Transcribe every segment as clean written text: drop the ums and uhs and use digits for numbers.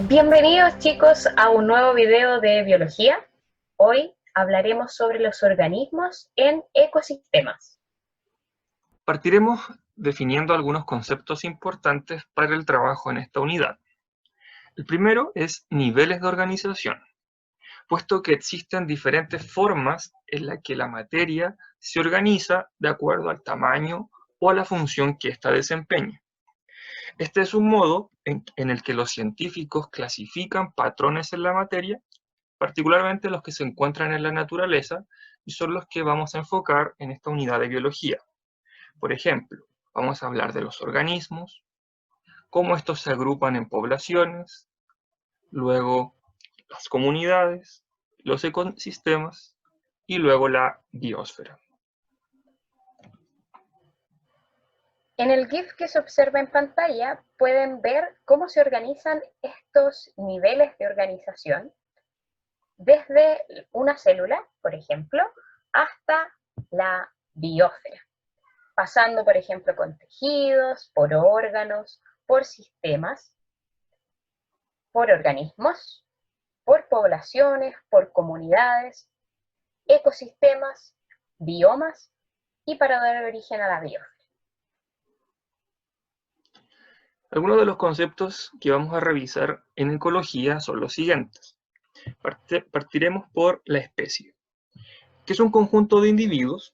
Bienvenidos chicos a un nuevo video de biología. Hoy hablaremos sobre los organismos en ecosistemas. Partiremos definiendo algunos conceptos importantes para el trabajo en esta unidad. El primero es niveles de organización, puesto que existen diferentes formas en las que la materia se organiza de acuerdo al tamaño o a la función que ésta desempeña. Este es un modo en el que los científicos clasifican patrones en la materia, particularmente los que se encuentran en la naturaleza, y son los que vamos a enfocar en esta unidad de biología. Por ejemplo, vamos a hablar de los organismos, cómo estos se agrupan en poblaciones, luego las comunidades, los ecosistemas y luego la biosfera. En el GIF que se observa en pantalla pueden ver cómo se organizan estos niveles de organización desde una célula, por ejemplo, hasta la biosfera, pasando, por ejemplo, con tejidos, por órganos, por sistemas, por organismos, por poblaciones, por comunidades, ecosistemas, biomas y para dar origen a la biosfera. Algunos de los conceptos que vamos a revisar en ecología son los siguientes. Partiremos por la especie, que es un conjunto de individuos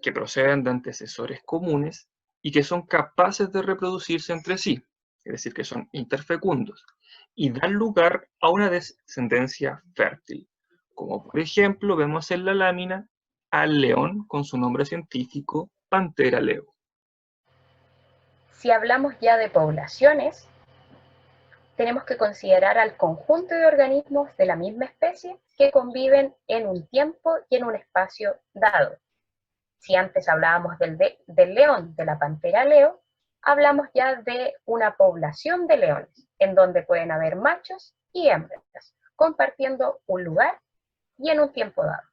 que proceden de antecesores comunes y que son capaces de reproducirse entre sí, es decir, que son interfecundos, y dan lugar a una descendencia fértil, como por ejemplo vemos en la lámina al león con su nombre científico Panthera leo. Si hablamos ya de poblaciones, tenemos que considerar al conjunto de organismos de la misma especie que conviven en un tiempo y en un espacio dado. Si antes hablábamos del león, de la pantera leo, hablamos ya de una población de leones, en donde pueden haber machos y hembras, compartiendo un lugar y en un tiempo dado.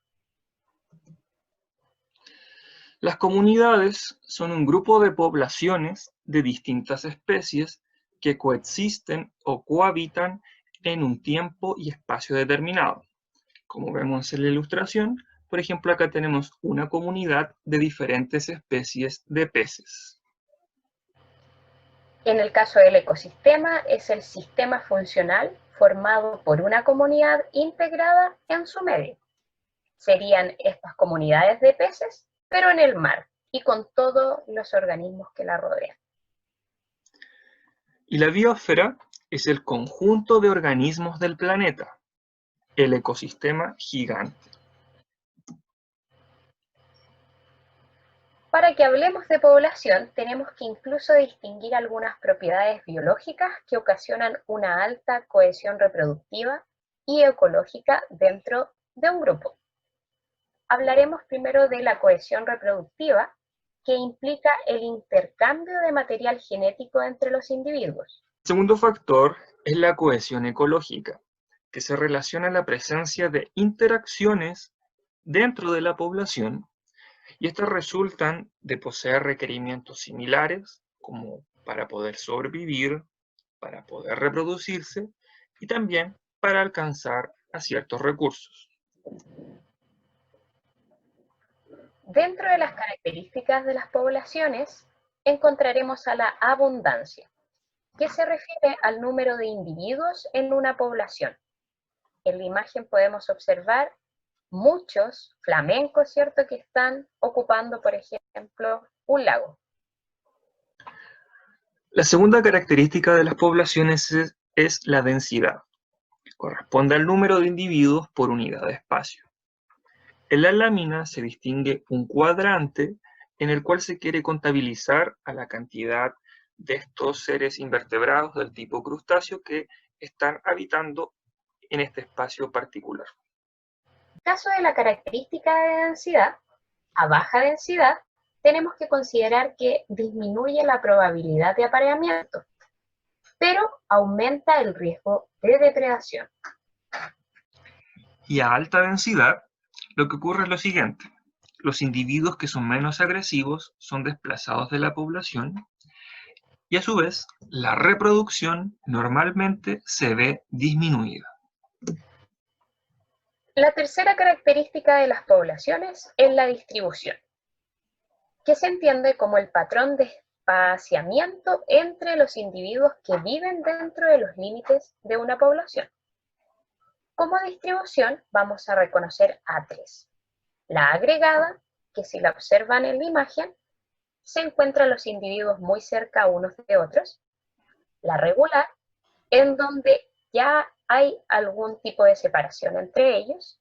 Las comunidades son un grupo de poblaciones de distintas especies que coexisten o cohabitan en un tiempo y espacio determinado. Como vemos en la ilustración, por ejemplo, acá tenemos una comunidad de diferentes especies de peces. En el caso del ecosistema, es el sistema funcional formado por una comunidad integrada en su medio. Serían estas comunidades de peces, pero en el mar y con todos los organismos que la rodean. Y la biosfera es el conjunto de organismos del planeta, el ecosistema gigante. Para que hablemos de población, tenemos que incluso distinguir algunas propiedades biológicas que ocasionan una alta cohesión reproductiva y ecológica dentro de un grupo. Hablaremos primero de la cohesión reproductiva, que implica el intercambio de material genético entre los individuos. El segundo factor es la cohesión ecológica, que se relaciona a la presencia de interacciones dentro de la población, y estas resultan de poseer requerimientos similares, como para poder sobrevivir, para poder reproducirse y también para alcanzar a ciertos recursos. Dentro de las características de las poblaciones encontraremos a la abundancia, que se refiere al número de individuos en una población. En la imagen podemos observar muchos flamencos, ¿cierto?, que están ocupando, por ejemplo, un lago. La segunda característica de las poblaciones es la densidad, que corresponde al número de individuos por unidad de espacio. En la lámina se distingue un cuadrante en el cual se quiere contabilizar a la cantidad de estos seres invertebrados del tipo crustáceo que están habitando en este espacio particular. En el caso de la característica de densidad, a baja densidad, tenemos que considerar que disminuye la probabilidad de apareamiento, pero aumenta el riesgo de depredación. Y a alta densidad, lo que ocurre es lo siguiente: los individuos que son menos agresivos son desplazados de la población y a su vez la reproducción normalmente se ve disminuida. La tercera característica de las poblaciones es la distribución, que se entiende como el patrón de espaciamiento entre los individuos que viven dentro de los límites de una población. Como distribución vamos a reconocer a tres. La agregada, que si la observan en la imagen, se encuentran los individuos muy cerca unos de otros. La regular, en donde ya hay algún tipo de separación entre ellos.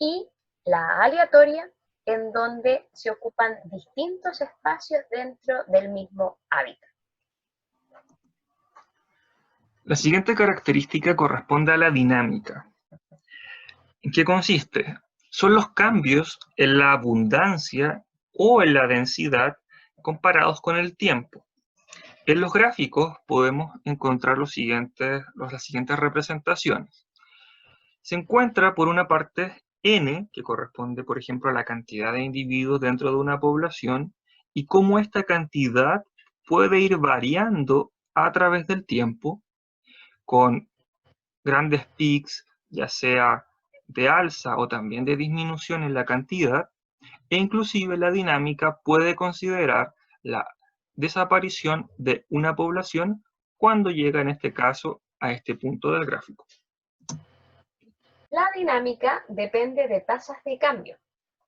Y la aleatoria, en donde se ocupan distintos espacios dentro del mismo hábitat. La siguiente característica corresponde a la dinámica. ¿En qué consiste? Son los cambios en la abundancia o en la densidad comparados con el tiempo. En los gráficos podemos encontrar las siguientes representaciones. Se encuentra por una parte N, que corresponde, por ejemplo, a la cantidad de individuos dentro de una población, y cómo esta cantidad puede ir variando a través del tiempo, con grandes peaks, ya sea de alza o también de disminución en la cantidad, e inclusive la dinámica puede considerar la desaparición de una población cuando llega, en este caso, a este punto del gráfico. La dinámica depende de tasas de cambio,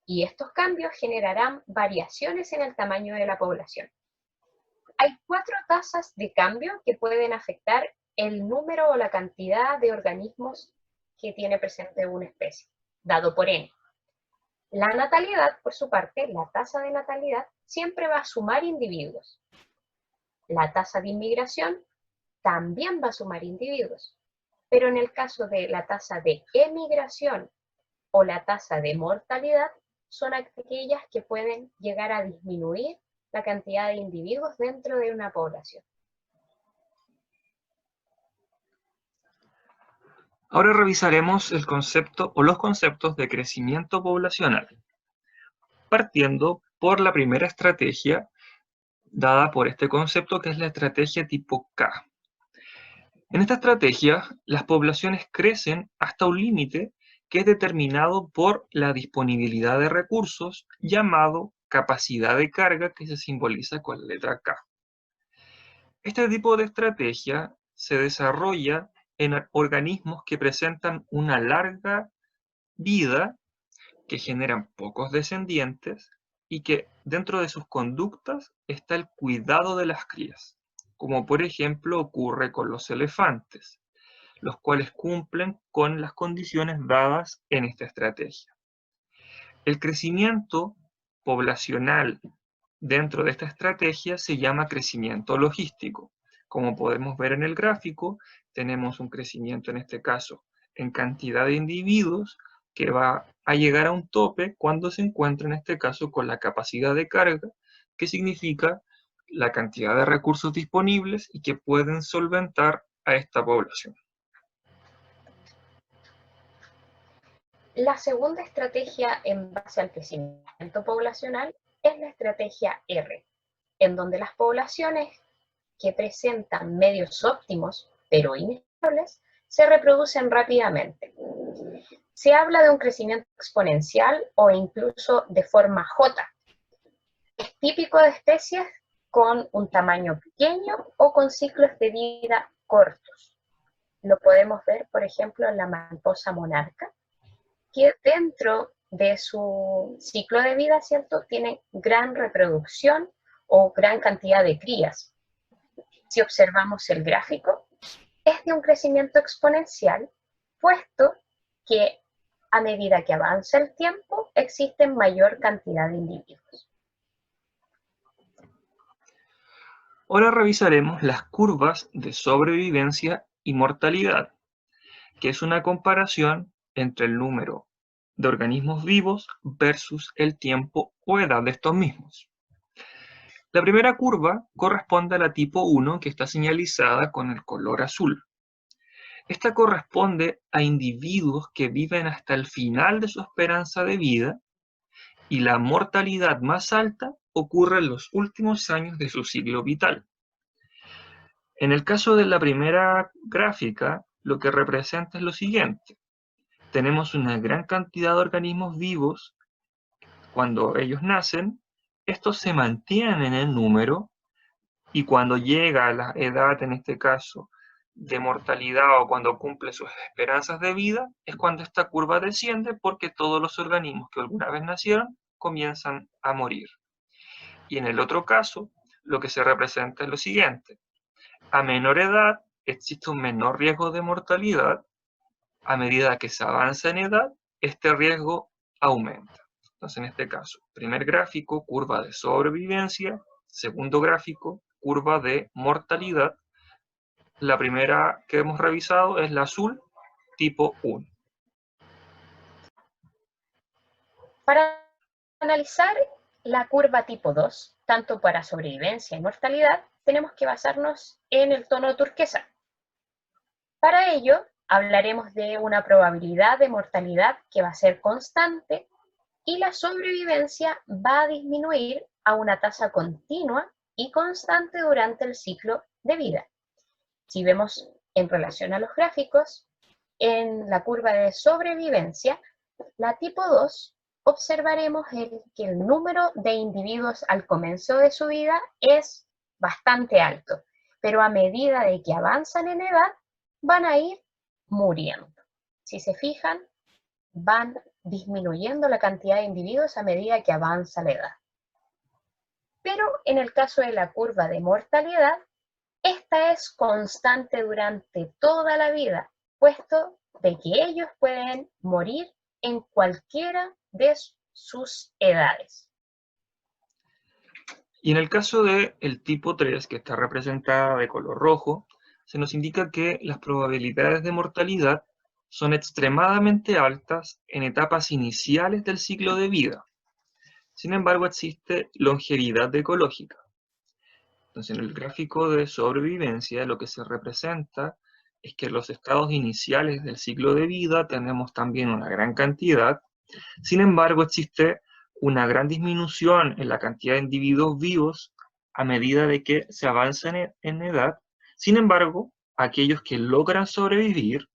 y estos cambios generarán variaciones en el tamaño de la población. Hay 4 tasas de cambio que pueden afectar el número o la cantidad de organismos que tiene presente una especie, dado por N. La natalidad, por su parte, la tasa de natalidad, siempre va a sumar individuos. La tasa de inmigración también va a sumar individuos, pero en el caso de la tasa de emigración o la tasa de mortalidad, son aquellas que pueden llegar a disminuir la cantidad de individuos dentro de una población. Ahora revisaremos el concepto o los conceptos de crecimiento poblacional, partiendo por la primera estrategia dada por este concepto, que es la estrategia tipo K. En esta estrategia, las poblaciones crecen hasta un límite que es determinado por la disponibilidad de recursos, llamado capacidad de carga, que se simboliza con la letra K. Este tipo de estrategia se desarrolla en organismos que presentan una larga vida, que generan pocos descendientes y que dentro de sus conductas está el cuidado de las crías, como por ejemplo ocurre con los elefantes, los cuales cumplen con las condiciones dadas en esta estrategia. El crecimiento poblacional dentro de esta estrategia se llama crecimiento logístico. Como podemos ver en el gráfico, tenemos un crecimiento en este caso en cantidad de individuos que va a llegar a un tope cuando se encuentra en este caso con la capacidad de carga, que significa la cantidad de recursos disponibles y que pueden solventar a esta población. La segunda estrategia en base al crecimiento poblacional es la estrategia R, en donde las poblaciones que presentan medios óptimos, pero inestables, se reproducen rápidamente. Se habla de un crecimiento exponencial o incluso de forma J. Es típico de especies con un tamaño pequeño o con ciclos de vida cortos. Lo podemos ver, por ejemplo, en la mariposa monarca, que dentro de su ciclo de vida, ¿cierto?, tiene gran reproducción o gran cantidad de crías. Si observamos el gráfico, es de un crecimiento exponencial, puesto que a medida que avanza el tiempo, existen mayor cantidad de individuos. Ahora revisaremos las curvas de sobrevivencia y mortalidad, que es una comparación entre el número de organismos vivos versus el tiempo o edad de estos mismos. La primera curva corresponde a la tipo 1, que está señalizada con el color azul. Esta corresponde a individuos que viven hasta el final de su esperanza de vida, y la mortalidad más alta ocurre en los últimos años de su ciclo vital. En el caso de la primera gráfica, lo que representa es lo siguiente. Tenemos una gran cantidad de organismos vivos. Cuando ellos nacen, estos se mantienen en el número, y cuando llega a la edad, en este caso, de mortalidad o cuando cumple sus esperanzas de vida, es cuando esta curva desciende porque todos los organismos que alguna vez nacieron comienzan a morir. Y en el otro caso, lo que se representa es lo siguiente. A menor edad existe un menor riesgo de mortalidad. A medida que se avanza en edad, este riesgo aumenta. Entonces, en este caso, primer gráfico, curva de sobrevivencia. Segundo gráfico, curva de mortalidad. La primera que hemos revisado es la azul, tipo 1. Para analizar la curva tipo 2, tanto para sobrevivencia y mortalidad, tenemos que basarnos en el tono turquesa. Para ello, hablaremos de una probabilidad de mortalidad que va a ser constante y la sobrevivencia va a disminuir a una tasa continua y constante durante el ciclo de vida. Si vemos en relación a los gráficos, en la curva de sobrevivencia, la tipo 2, observaremos que el número de individuos al comienzo de su vida es bastante alto, pero a medida de que avanzan en edad, van a ir muriendo. Si se fijan, van disminuyendo la cantidad de individuos a medida que avanza la edad. Pero en el caso de la curva de mortalidad, esta es constante durante toda la vida, puesto de que ellos pueden morir en cualquiera de sus edades. Y en el caso del tipo 3, que está representada de color rojo, se nos indica que las probabilidades de mortalidad son extremadamente altas en etapas iniciales del ciclo de vida. Sin embargo, existe longevidad ecológica. Entonces, en el gráfico de sobrevivencia, lo que se representa es que en los estados iniciales del ciclo de vida tenemos también una gran cantidad. Sin embargo, existe una gran disminución en la cantidad de individuos vivos a medida de que se avanza en edad. Sin embargo, aquellos que logran sobrevivir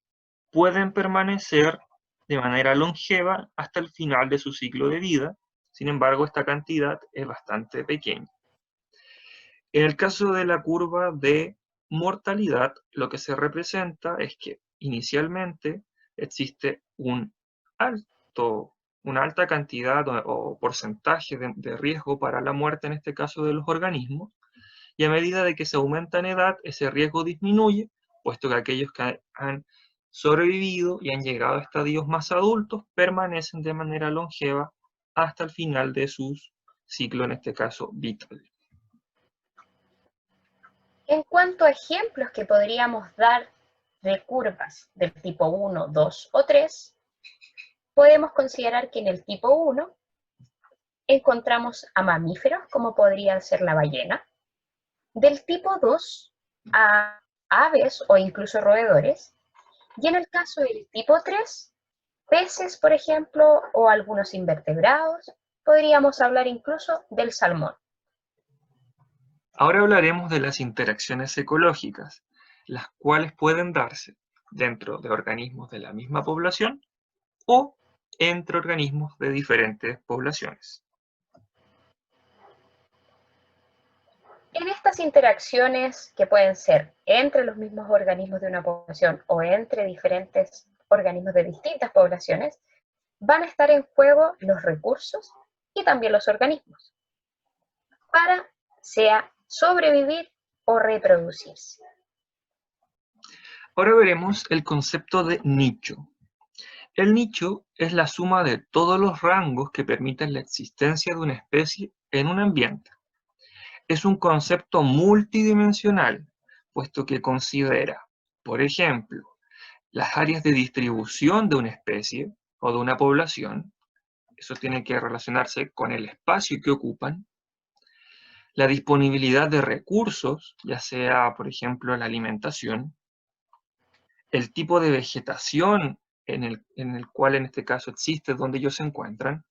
pueden permanecer de manera longeva hasta el final de su ciclo de vida. Sin embargo, esta cantidad es bastante pequeña. En el caso de la curva de mortalidad, lo que se representa es que inicialmente existe una alta cantidad o porcentaje de riesgo para la muerte, en este caso de los organismos, y a medida de que se aumenta en edad, ese riesgo disminuye, puesto que aquellos que han sobrevivido y han llegado a estadios más adultos permanecen de manera longeva hasta el final de su ciclo, en este caso vital. En cuanto a ejemplos que podríamos dar de curvas del tipo 1, 2 o 3, podemos considerar que en el tipo 1 encontramos a mamíferos, como podrían ser la ballena, del tipo 2 a aves o incluso roedores, y en el caso del tipo 3, peces, por ejemplo, o algunos invertebrados, podríamos hablar incluso del salmón. Ahora hablaremos de las interacciones ecológicas, las cuales pueden darse dentro de organismos de la misma población o entre organismos de diferentes poblaciones. En estas interacciones, que pueden ser entre los mismos organismos de una población o entre diferentes organismos de distintas poblaciones, van a estar en juego los recursos y también los organismos, para sea sobrevivir o reproducirse. Ahora veremos el concepto de nicho. El nicho es la suma de todos los rangos que permiten la existencia de una especie en un ambiente. Es un concepto multidimensional, puesto que considera, por ejemplo, las áreas de distribución de una especie o de una población. Eso tiene que relacionarse con el espacio que ocupan, la disponibilidad de recursos, ya sea, por ejemplo, la alimentación, el tipo de vegetación en el cual en este caso existe, donde ellos se encuentran,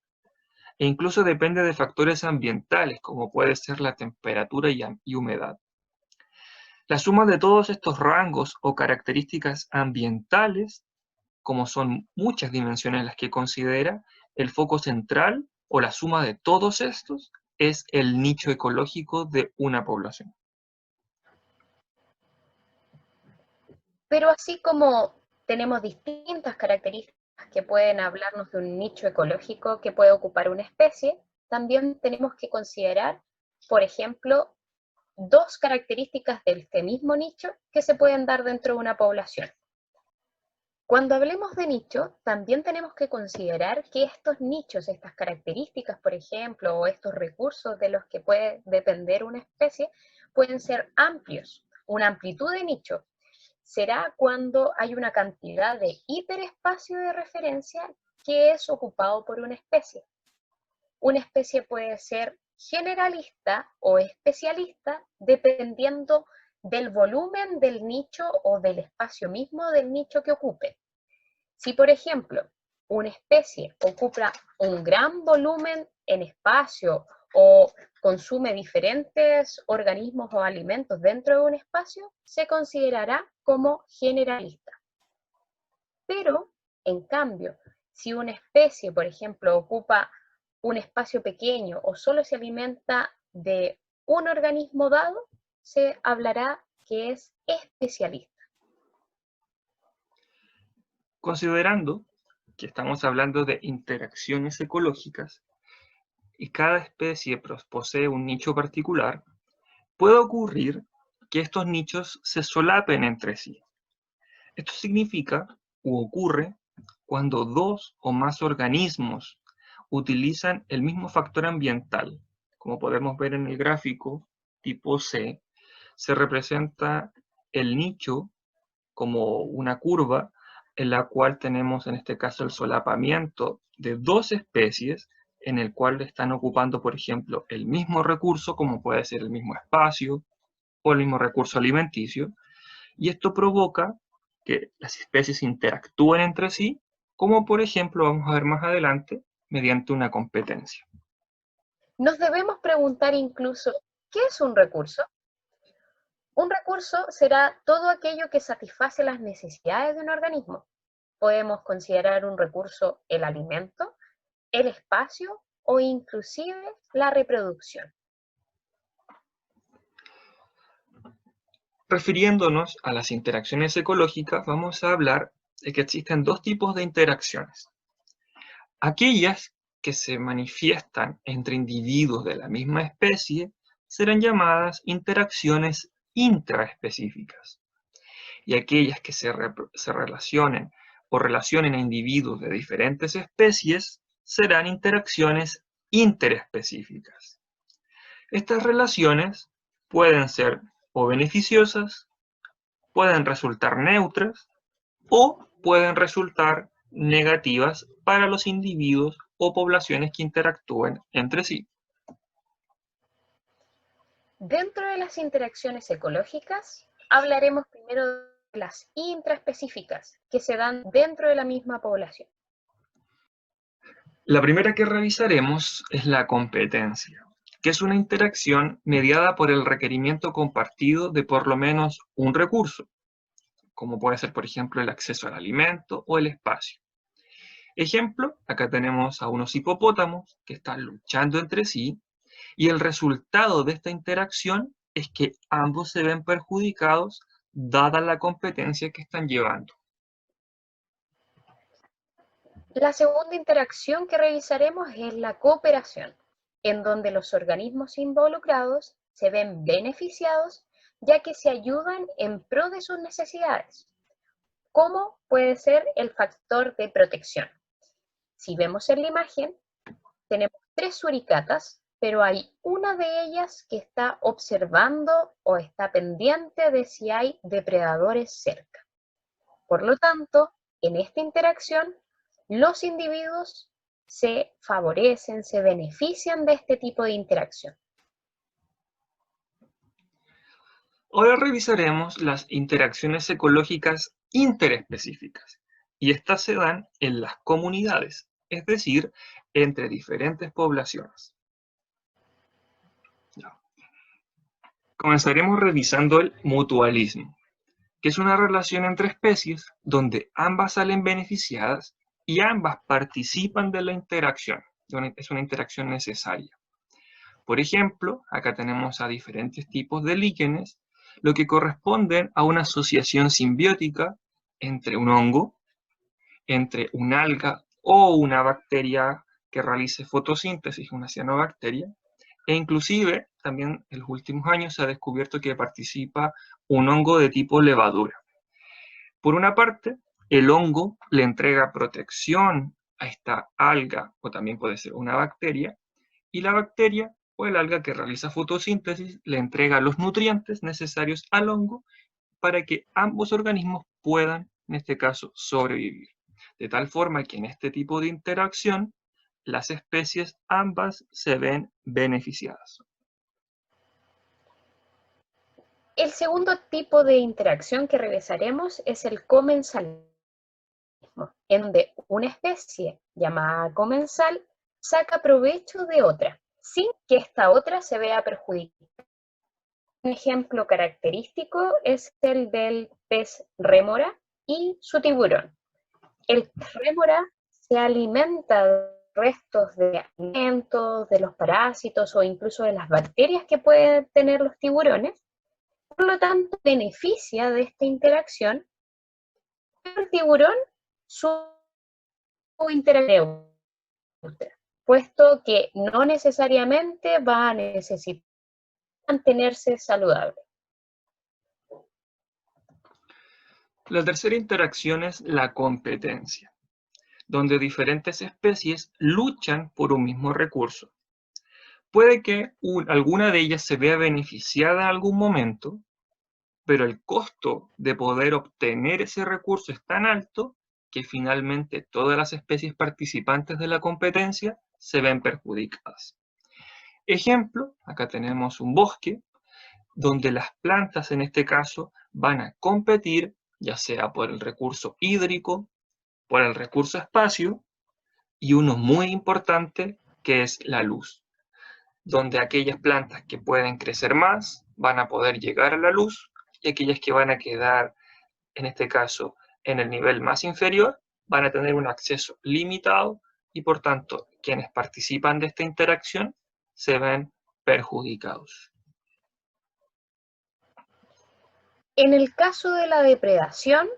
e incluso depende de factores ambientales, como puede ser la temperatura y humedad. La suma de todos estos rangos o características ambientales, como son muchas dimensiones las que considera, el foco central o la suma de todos estos es el nicho ecológico de una población. Pero así como tenemos distintas características que pueden hablarnos de un nicho ecológico que puede ocupar una especie, también tenemos que considerar, por ejemplo, dos características de este mismo nicho que se pueden dar dentro de una población. Cuando hablemos de nicho, también tenemos que considerar que estos nichos, estas características, por ejemplo, o estos recursos de los que puede depender una especie, pueden ser amplios. Una amplitud de nicho será cuando hay una cantidad de hiperespacio de referencia que es ocupado por una especie. Una especie puede ser generalista o especialista dependiendo del volumen del nicho o del espacio mismo del nicho que ocupe. Si, por ejemplo, una especie ocupa un gran volumen en espacio o consume diferentes organismos o alimentos dentro de un espacio, se considerará como generalista. Pero, en cambio, si una especie, por ejemplo, ocupa un espacio pequeño o solo se alimenta de un organismo dado, se hablará que es especialista. Considerando que estamos hablando de interacciones ecológicas y cada especie posee un nicho particular, puede ocurrir que estos nichos se solapen entre sí. Esto significa u ocurre cuando dos o más organismos utilizan el mismo factor ambiental. Como podemos ver en el gráfico tipo C, se representa el nicho como una curva en la cual tenemos en este caso el solapamiento de dos especies en el cual están ocupando, por ejemplo, el mismo recurso, como puede ser el mismo espacio o el mismo recurso alimenticio, y esto provoca que las especies interactúen entre sí, como por ejemplo vamos a ver más adelante, mediante una competencia. Nos debemos preguntar incluso, ¿qué es un recurso? Un recurso será todo aquello que satisface las necesidades de un organismo. Podemos considerar un recurso el alimento, el espacio o inclusive la reproducción. Refiriéndonos a las interacciones ecológicas, vamos a hablar de que existen dos tipos de interacciones. Aquellas que se manifiestan entre individuos de la misma especie serán llamadas interacciones intraespecíficas, y aquellas que se relacionen o relacionen a individuos de diferentes especies serán interacciones interespecíficas. Estas relaciones pueden ser o beneficiosas, pueden resultar neutras o pueden resultar negativas para los individuos o poblaciones que interactúen entre sí. Dentro de las interacciones ecológicas, hablaremos primero de las intraespecíficas, que se dan dentro de la misma población. La primera que revisaremos es la competencia, que es una interacción mediada por el requerimiento compartido de por lo menos un recurso, como puede ser, por ejemplo, el acceso al alimento o el espacio. Ejemplo, acá tenemos a unos hipopótamos que están luchando entre sí y el resultado de esta interacción es que ambos se ven perjudicados dada la competencia que están llevando. La segunda interacción que revisaremos es la cooperación, en donde los organismos involucrados se ven beneficiados ya que se ayudan en pro de sus necesidades, como puede ser el factor de protección. Si vemos en la imagen, tenemos tres suricatas, pero hay una de ellas que está observando o está pendiente de si hay depredadores cerca. Por lo tanto, en esta interacción, los individuos se favorecen, se benefician de este tipo de interacción. Ahora revisaremos las interacciones ecológicas interespecíficas, y estas se dan en las comunidades, es decir, entre diferentes poblaciones. Comenzaremos revisando el mutualismo, que es una relación entre especies donde ambas salen beneficiadas y ambas participan de la interacción. Es una interacción necesaria. Por ejemplo, acá tenemos a diferentes tipos de líquenes, lo que corresponden a una asociación simbiótica entre un hongo, entre un alga o una bacteria que realice fotosíntesis, una cianobacteria, e inclusive también en los últimos años se ha descubierto que participa un hongo de tipo levadura. Por una parte, el hongo le entrega protección a esta alga, o también puede ser una bacteria, y la bacteria o el alga que realiza fotosíntesis le entrega los nutrientes necesarios al hongo para que ambos organismos puedan, en este caso, sobrevivir. De tal forma que en este tipo de interacción, las especies ambas se ven beneficiadas. El segundo tipo de interacción que revisaremos es el comensalismo, en donde una especie llamada comensal saca provecho de otra, sin que esta otra se vea perjudicada. Un ejemplo característico es el del pez rémora y su tiburón. El pez rémora se alimenta de restos de alimentos, de los parásitos o incluso de las bacterias que pueden tener los tiburones. Por lo tanto, beneficia de esta interacción, pero el tiburón su interacción neutra, puesto que no necesariamente va a necesitar mantenerse saludable. La tercera interacción es la competencia, donde diferentes especies luchan por un mismo recurso. Puede que alguna de ellas se vea beneficiada en algún momento, pero el costo de poder obtener ese recurso es tan alto que finalmente todas las especies participantes de la competencia se ven perjudicadas. Ejemplo, acá tenemos un bosque donde las plantas en este caso van a competir ya sea por el recurso hídrico, por el recurso espacio y uno muy importante que es la luz, donde aquellas plantas que pueden crecer más van a poder llegar a la luz y aquellas que van a quedar, en este caso, en el nivel más inferior, van a tener un acceso limitado y por tanto quienes participan de esta interacción se ven perjudicados. En el caso de la depredación,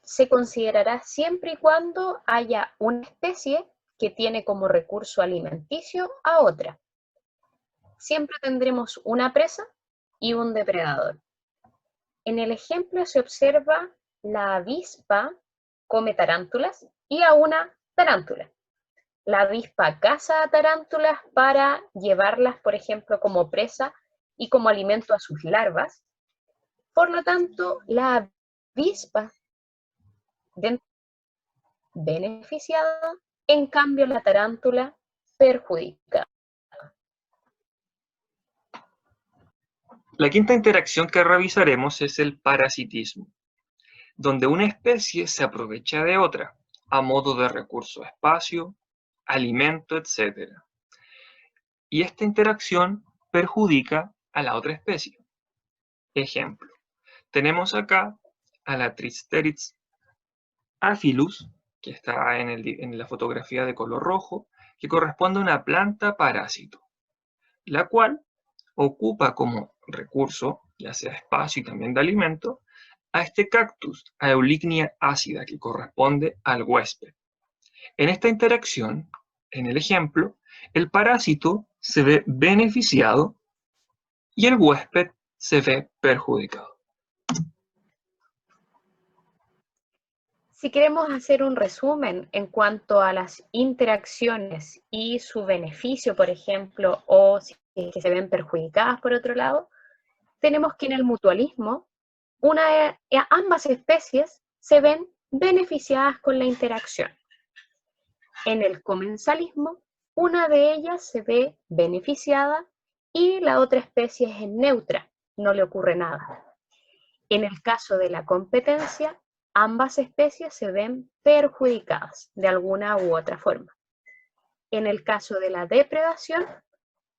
se considerará siempre y cuando haya una especie que tiene como recurso alimenticio a otra. Siempre tendremos una presa y un depredador. En el ejemplo se observa la avispa come tarántulas y a una tarántula. La avispa caza a tarántulas para llevarlas, por ejemplo, como presa y como alimento a sus larvas. Por lo tanto, la avispa beneficiada, en cambio la tarántula perjudicada. La quinta interacción que revisaremos es el parasitismo, donde una especie se aprovecha de otra a modo de recurso espacio, alimento, etc. Y esta interacción perjudica a la otra especie. Ejemplo, tenemos acá a la Tristeritz aphilus, que está en la fotografía de color rojo, que corresponde a una planta parásito, la cual ocupa como recurso, ya sea espacio y también de alimento, a este cactus, a Eulychnia ácida, que corresponde al huésped. En esta interacción, en el ejemplo, el parásito se ve beneficiado y el huésped se ve perjudicado. Si queremos hacer un resumen en cuanto a las interacciones y su beneficio, por ejemplo, o si que se ven perjudicadas por otro lado, tenemos que en el mutualismo ambas especies se ven beneficiadas con la interacción. En el comensalismo, una de ellas se ve beneficiada y la otra especie es neutra, no le ocurre nada. En el caso de la competencia, ambas especies se ven perjudicadas de alguna u otra forma. En el caso de la depredación,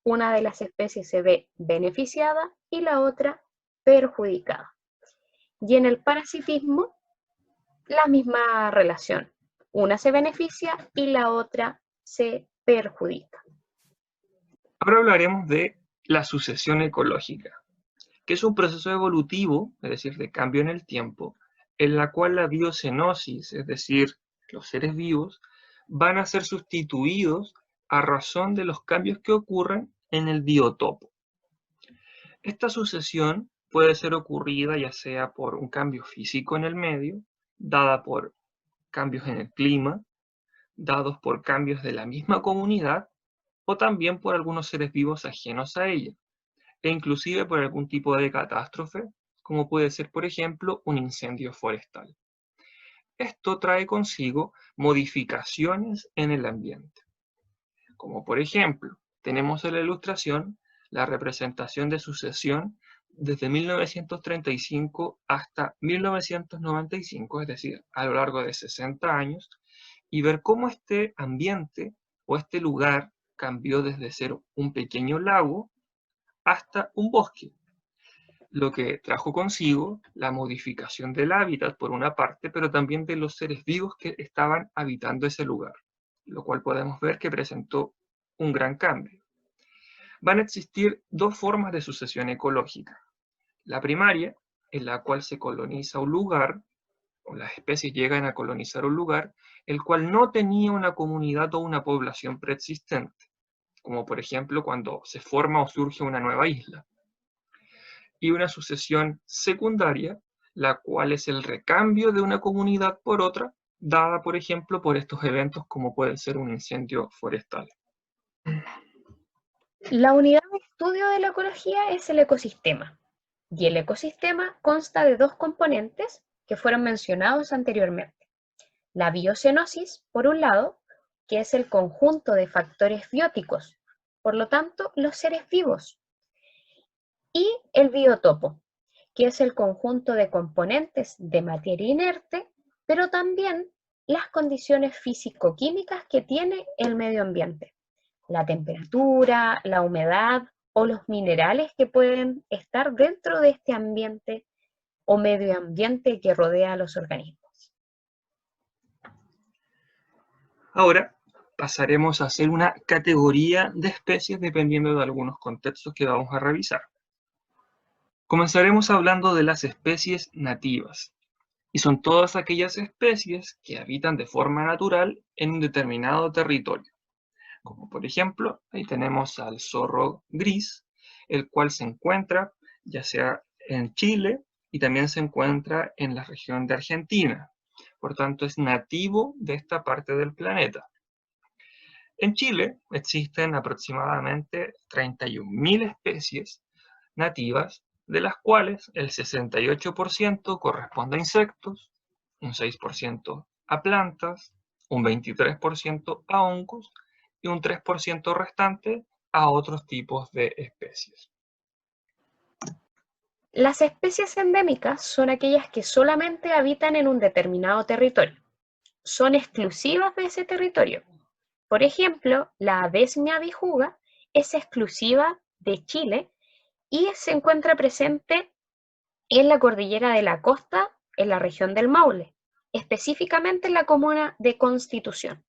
una de las especies se ve beneficiada y la otra perjudicada. Y en el parasitismo, la misma relación. Una se beneficia y la otra se perjudica. Ahora hablaremos de la sucesión ecológica, que es un proceso evolutivo, es decir, de cambio en el tiempo, en la cual la biocenosis, es decir, los seres vivos, van a ser sustituidos a razón de los cambios que ocurren en el biotopo. Esta sucesión puede ser ocurrida ya sea por un cambio físico en el medio, dada por cambios en el clima, dados por cambios de la misma comunidad, o también por algunos seres vivos ajenos a ella, e inclusive por algún tipo de catástrofe, como puede ser, por ejemplo, un incendio forestal. Esto trae consigo modificaciones en el ambiente, como por ejemplo, tenemos en la ilustración la representación de sucesión desde 1935 hasta 1995, es decir, a lo largo de 60 años, y ver cómo este ambiente o este lugar cambió desde ser un pequeño lago hasta un bosque, lo que trajo consigo la modificación del hábitat por una parte, pero también de los seres vivos que estaban habitando ese lugar, lo cual podemos ver que presentó un gran cambio. Van a existir dos formas de sucesión ecológica. La primaria, en la cual se coloniza un lugar, o las especies llegan a colonizar un lugar, el cual no tenía una comunidad o una población preexistente, como por ejemplo cuando se forma o surge una nueva isla. Y una sucesión secundaria, la cual es el recambio de una comunidad por otra, dada por ejemplo por estos eventos como puede ser un incendio forestal. La unidad de estudio de la ecología es el ecosistema, y el ecosistema consta de dos componentes que fueron mencionados anteriormente. La biocenosis, por un lado, que es el conjunto de factores bióticos, por lo tanto, los seres vivos, y el biotopo, que es el conjunto de componentes de materia inerte, pero también las condiciones físico-químicas que tiene el medio ambiente, la temperatura, la humedad o los minerales que pueden estar dentro de este ambiente o medio ambiente que rodea a los organismos. Ahora pasaremos a hacer una categoría de especies dependiendo de algunos contextos que vamos a revisar. Comenzaremos hablando de las especies nativas, y son todas aquellas especies que habitan de forma natural en un determinado territorio. Como por ejemplo, ahí tenemos al zorro gris, el cual se encuentra ya sea en Chile y también se encuentra en la región de Argentina. Por tanto, es nativo de esta parte del planeta. En Chile existen aproximadamente 31.000 especies nativas, de las cuales el 68% corresponde a insectos, un 6% a plantas, un 23% a hongos y un 3% restante a otros tipos de especies. Las especies endémicas son aquellas que solamente habitan en un determinado territorio. Son exclusivas de ese territorio. Por ejemplo, la Aveznia bijuga es exclusiva de Chile y se encuentra presente en la cordillera de la Costa, en la región del Maule, específicamente en la comuna de Constitución.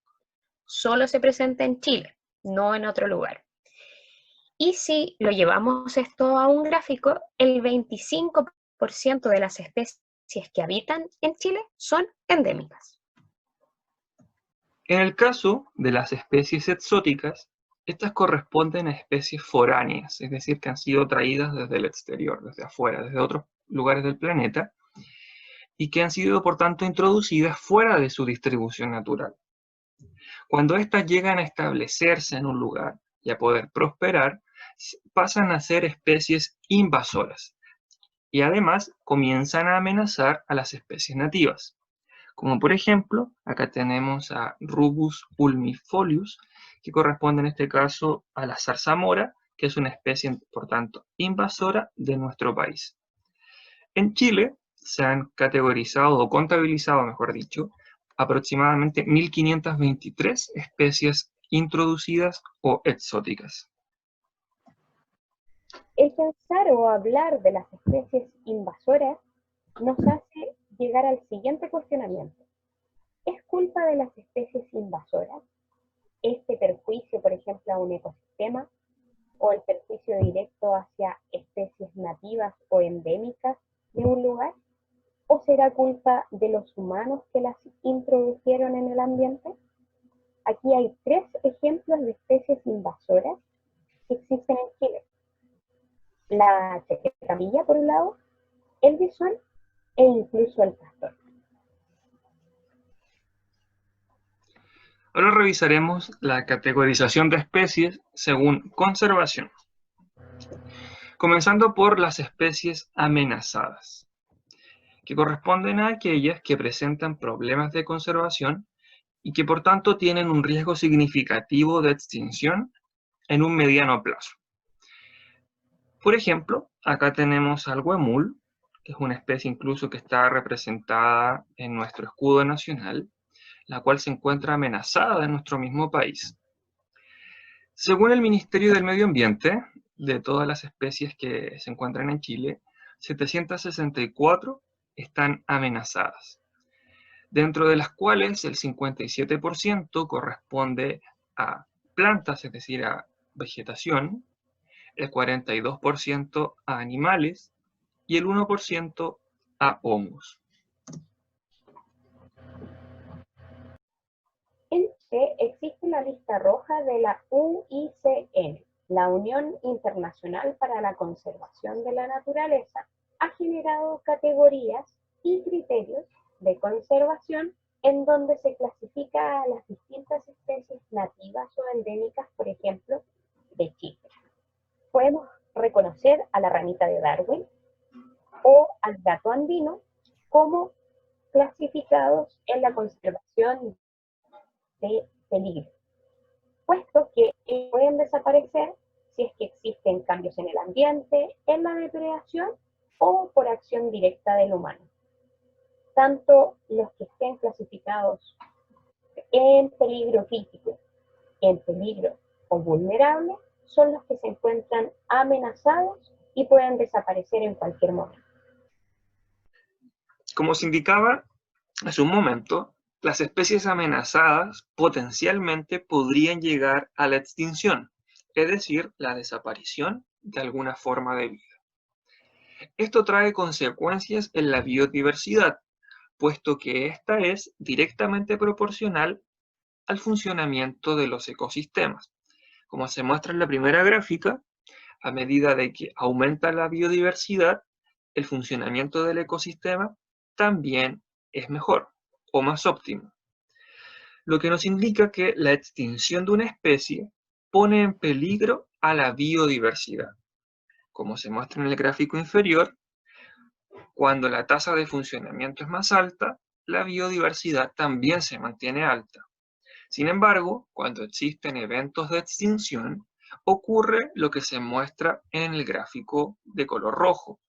Solo se presenta en Chile, no en otro lugar. Y si lo llevamos esto a un gráfico, el 25% de las especies que habitan en Chile son endémicas. En el caso de las especies exóticas, estas corresponden a especies foráneas, es decir, que han sido traídas desde el exterior, desde afuera, desde otros lugares del planeta, y que han sido, por tanto, introducidas fuera de su distribución natural. Cuando éstas llegan a establecerse en un lugar y a poder prosperar, pasan a ser especies invasoras, y además comienzan a amenazar a las especies nativas. Como por ejemplo, acá tenemos a Rubus ulmifolius, que corresponde en este caso a la zarzamora, que es una especie, por tanto, invasora de nuestro país. En Chile se han categorizado o contabilizado, mejor dicho, aproximadamente 1.523 especies introducidas o exóticas. El pensar o hablar de las especies invasoras nos hace llegar al siguiente cuestionamiento. ¿Es culpa de las especies invasoras este perjuicio, por ejemplo, a un ecosistema o el perjuicio directo hacia especies nativas o endémicas de un lugar? ¿O será culpa de los humanos que las introdujeron en el ambiente? Aquí hay 3 ejemplos de especies invasoras que existen en Chile. La chaquetamilla, por un lado, el bisón e incluso el castor. Ahora revisaremos la categorización de especies según conservación, comenzando por las especies amenazadas, que corresponden a aquellas que presentan problemas de conservación y que por tanto tienen un riesgo significativo de extinción en un mediano plazo. Por ejemplo, acá tenemos al huemul, que es una especie incluso que está representada en nuestro escudo nacional, la cual se encuentra amenazada en nuestro mismo país. Según el Ministerio del Medio Ambiente, de todas las especies que se encuentran en Chile, 764 están amenazadas, dentro de las cuales el 57% corresponde a plantas, es decir, a vegetación, el 42% a animales y el 1% a hongos. En Chile existe una lista roja de la UICN, la Unión Internacional para la Conservación de la Naturaleza. Ha generado categorías y criterios de conservación en donde se clasifica a las distintas especies nativas o endémicas, por ejemplo, de Chile. Podemos reconocer a la ranita de Darwin o al gato andino como clasificados en la conservación de peligro, puesto que pueden desaparecer si es que existen cambios en el ambiente, en la depredación o por acción directa del humano. Tanto los que estén clasificados en peligro crítico, en peligro o vulnerable, son los que se encuentran amenazados y pueden desaparecer en cualquier momento. Como se indicaba hace un momento, las especies amenazadas potencialmente podrían llegar a la extinción, es decir, la desaparición de alguna forma de vida. Esto trae consecuencias en la biodiversidad, puesto que esta es directamente proporcional al funcionamiento de los ecosistemas. Como se muestra en la primera gráfica, a medida de que aumenta la biodiversidad, el funcionamiento del ecosistema también es mejor o más óptimo, lo que nos indica que la extinción de una especie pone en peligro a la biodiversidad. Como se muestra en el gráfico inferior, cuando la tasa de funcionamiento es más alta, la biodiversidad también se mantiene alta. Sin embargo, cuando existen eventos de extinción, ocurre lo que se muestra en el gráfico de color rojo,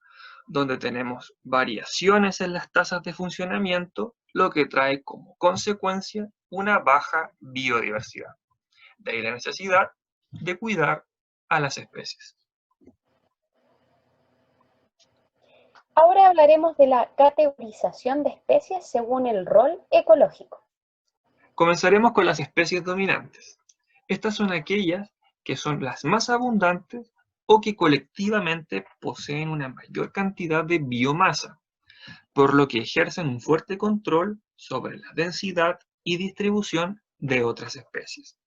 donde tenemos variaciones en las tasas de funcionamiento, lo que trae como consecuencia una baja biodiversidad. De ahí la necesidad de cuidar a las especies. Ahora hablaremos de la categorización de especies según el rol ecológico. Comenzaremos con las especies dominantes. Estas son aquellas que son las más abundantes o que colectivamente poseen una mayor cantidad de biomasa, por lo que ejercen un fuerte control sobre la densidad y distribución de otras especies.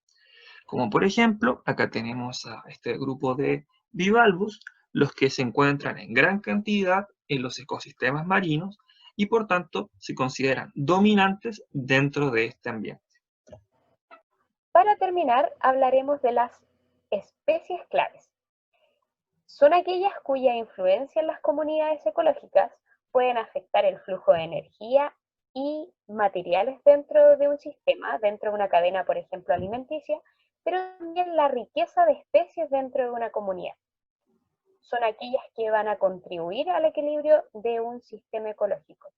Como por ejemplo, acá tenemos a este grupo de bivalvos, los que se encuentran en gran cantidad en los ecosistemas marinos y por tanto se consideran dominantes dentro de este ambiente. Para terminar, hablaremos de las especies claves. Son aquellas cuya influencia en las comunidades ecológicas pueden afectar el flujo de energía y materiales dentro de un sistema, dentro de una cadena, por ejemplo, alimenticia, pero también la riqueza de especies dentro de una comunidad. Son aquellas que van a contribuir al equilibrio de un sistema ecológico.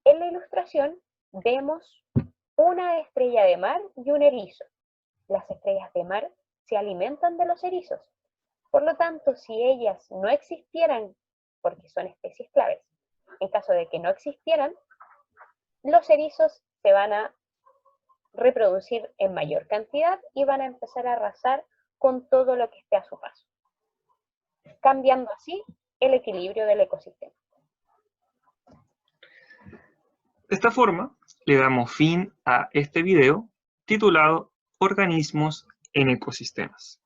En la ilustración vemos una estrella de mar y un erizo. Las estrellas de mar se alimentan de los erizos. Por lo tanto, si ellas no existieran, porque son especies claves, en caso de que no existieran, los erizos se van a reproducir en mayor cantidad y van a empezar a arrasar con todo lo que esté a su paso, cambiando así el equilibrio del ecosistema. De esta forma, le damos fin a este video titulado Organismos en ecosistemas.